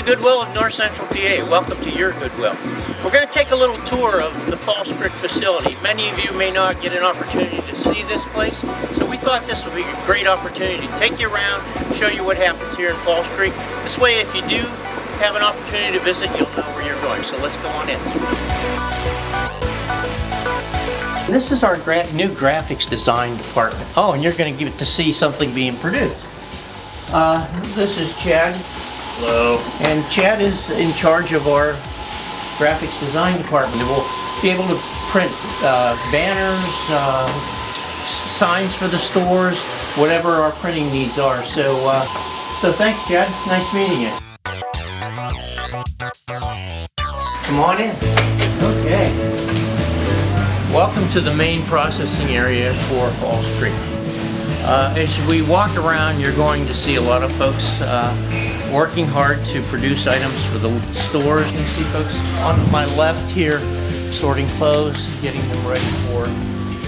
Goodwill of North Central PA. Welcome to your Goodwill. We're going to take a little tour of the Falls Creek facility. Many of you may not get an opportunity to see this place, so we thought this would be a great opportunity to take you around, show you what happens here in Falls Creek. This way, if you do have an opportunity to visit, you'll know where you're going. So let's go on in. This is our new graphics design department. Oh, and you're going to get to see something being produced. This is Chad. Hello. And Chad is in charge of our graphics design department. We'll be able to print banners, signs for the stores, whatever our printing needs are. So thanks, Chad. Nice meeting you. Come on in. Okay. Welcome to the main processing area for Falls Creek. As we walk around, you're going to see a lot of folks working hard to produce items for the stores. You can see folks on my left here sorting clothes, getting them ready for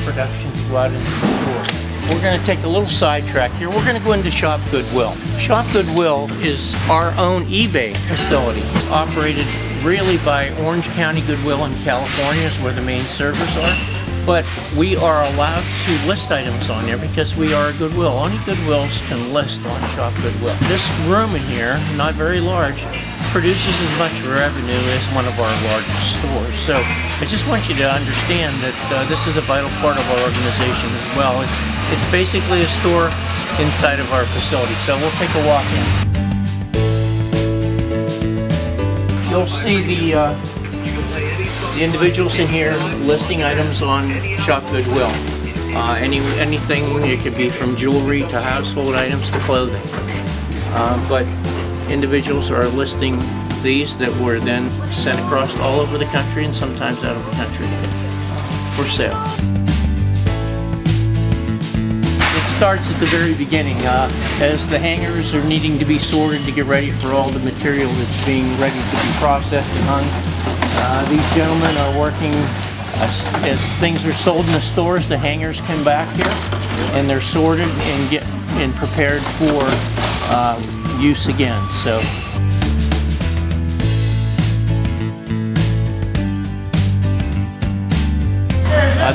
production to go out into the stores. We're going to take a little sidetrack here. We're going to go into Shop Goodwill. Shop Goodwill is our own eBay facility. It's operated really by Orange County Goodwill in California is where the main servers are. But we are allowed to list items on there because we are a Goodwill. Only Goodwills can list on Shop Goodwill. This room in here, not very large, produces as much revenue as one of our largest stores. So I just want you to understand that this is a vital part of our organization as well. It's basically a store inside of our facility. So we'll take a walk in. You'll see the individuals in here listing items on Shop Goodwill. Anything, it could be from jewelry to household items to clothing. But individuals are listing these that were then sent across all over the country and sometimes out of the country for sale. It starts at the very beginning as the hangers are needing to be sorted to get ready for all the material that's being ready to be processed and hung. These gentlemen are working as things are sold in the stores. The hangers come back here and they're sorted and prepared for use again. So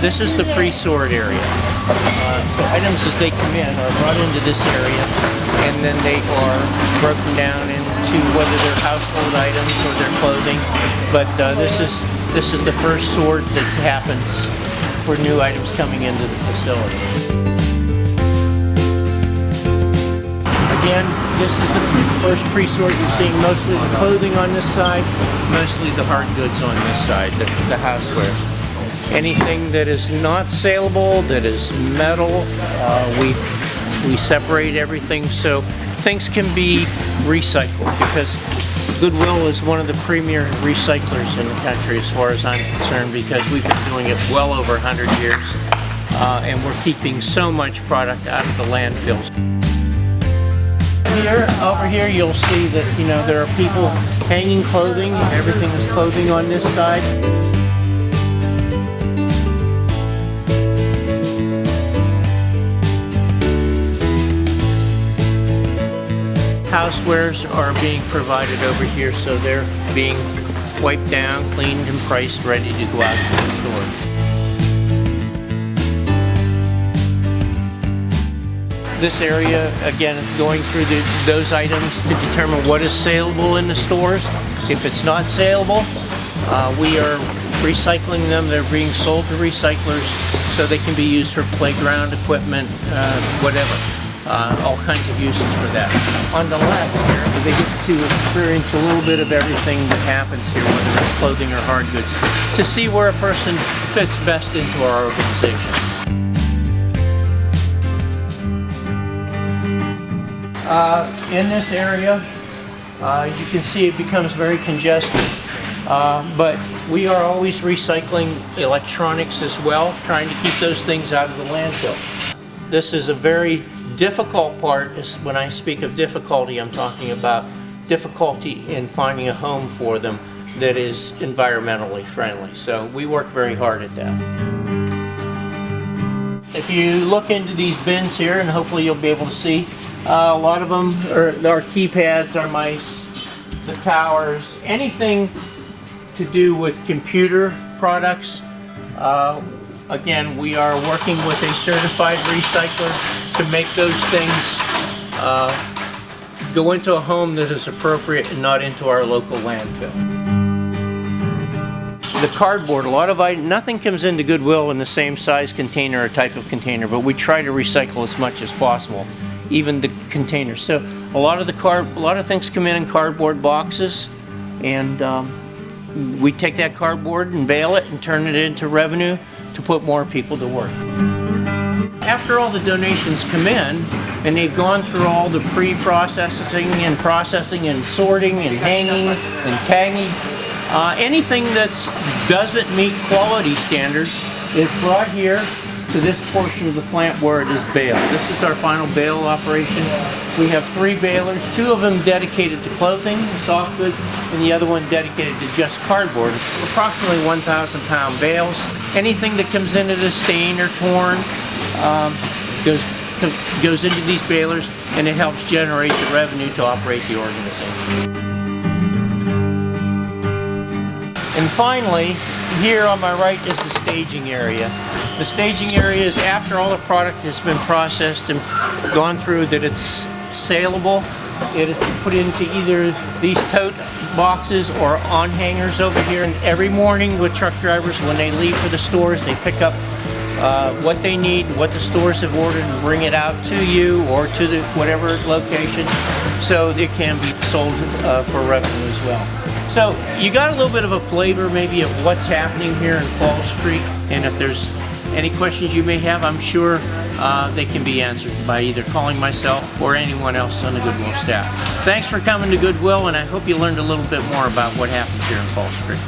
this is the pre-sort area. The items as they come in are brought into this area and then they are broken down into whether they're household items or their clothing. But this is the first sort that happens for new items coming into the facility. Again, this is the first pre-sort. You're seeing mostly the clothing on this side, mostly the hard goods on this side, the houseware. Anything that is not saleable, that is metal, we separate everything so things can be recycled, because Goodwill is one of the premier recyclers in the country as far as I'm concerned, because we've been doing it well over 100 years and we're keeping so much product out of the landfills. Over here you'll see that there are people hanging clothing. Everything is clothing on this side. Housewares are being provided over here, so they're being wiped down, cleaned and priced, ready to go out to the store. This area, again, going through those items to determine what is saleable in the stores. If it's not saleable, we are recycling them. They're being sold to recyclers so they can be used for playground equipment, whatever. All kinds of uses for that. On the left here, they get to experience a little bit of everything that happens here, whether it's clothing or hard goods, to see where a person fits best into our organization. In this area, you can see it becomes very congested, but we are always recycling electronics as well, trying to keep those things out of the landfill. This is a very difficult part. When I speak of difficulty, I'm talking about difficulty in finding a home for them that is environmentally friendly. So we work very hard at that. If you look into these bins here, and hopefully you'll be able to see, a lot of them are our keypads, our mice, the towers, anything to do with computer products. Again, we are working with a certified recycler to make those things go into a home that is appropriate and not into our local landfill. The cardboard, nothing comes into Goodwill in the same size container or type of container, but we try to recycle as much as possible, even the containers. So a lot of things come in cardboard boxes, and we take that cardboard and bale it and turn it into revenue to put more people to work. After all the donations come in, and they've gone through all the pre-processing and processing and sorting and hanging and tagging, anything that doesn't meet quality standards is brought here to this portion of the plant where it is baled. This is our final bale operation. We have 3 balers, 2 of them dedicated to clothing, soft goods, and the other one dedicated to just cardboard. Approximately 1,000-pound bales. Anything that comes into the stain or torn goes into these balers, and it helps generate the revenue to operate the organization. And finally, here on my right is the staging area. The staging area is after all the product has been processed and gone through, that it's saleable. It is put into either these tote boxes or on hangers over here. And every morning with truck drivers, when they leave for the stores, they pick up what they need, what the stores have ordered, and bring it out to you or to the whatever location, so it can be sold for revenue as well. So you got a little bit of a flavor maybe of what's happening here in Falls Creek, and if there's any questions you may have, I'm sure they can be answered by either calling myself or anyone else on the Goodwill staff. Thanks for coming to Goodwill, and I hope you learned a little bit more about what happens here in Falls Creek.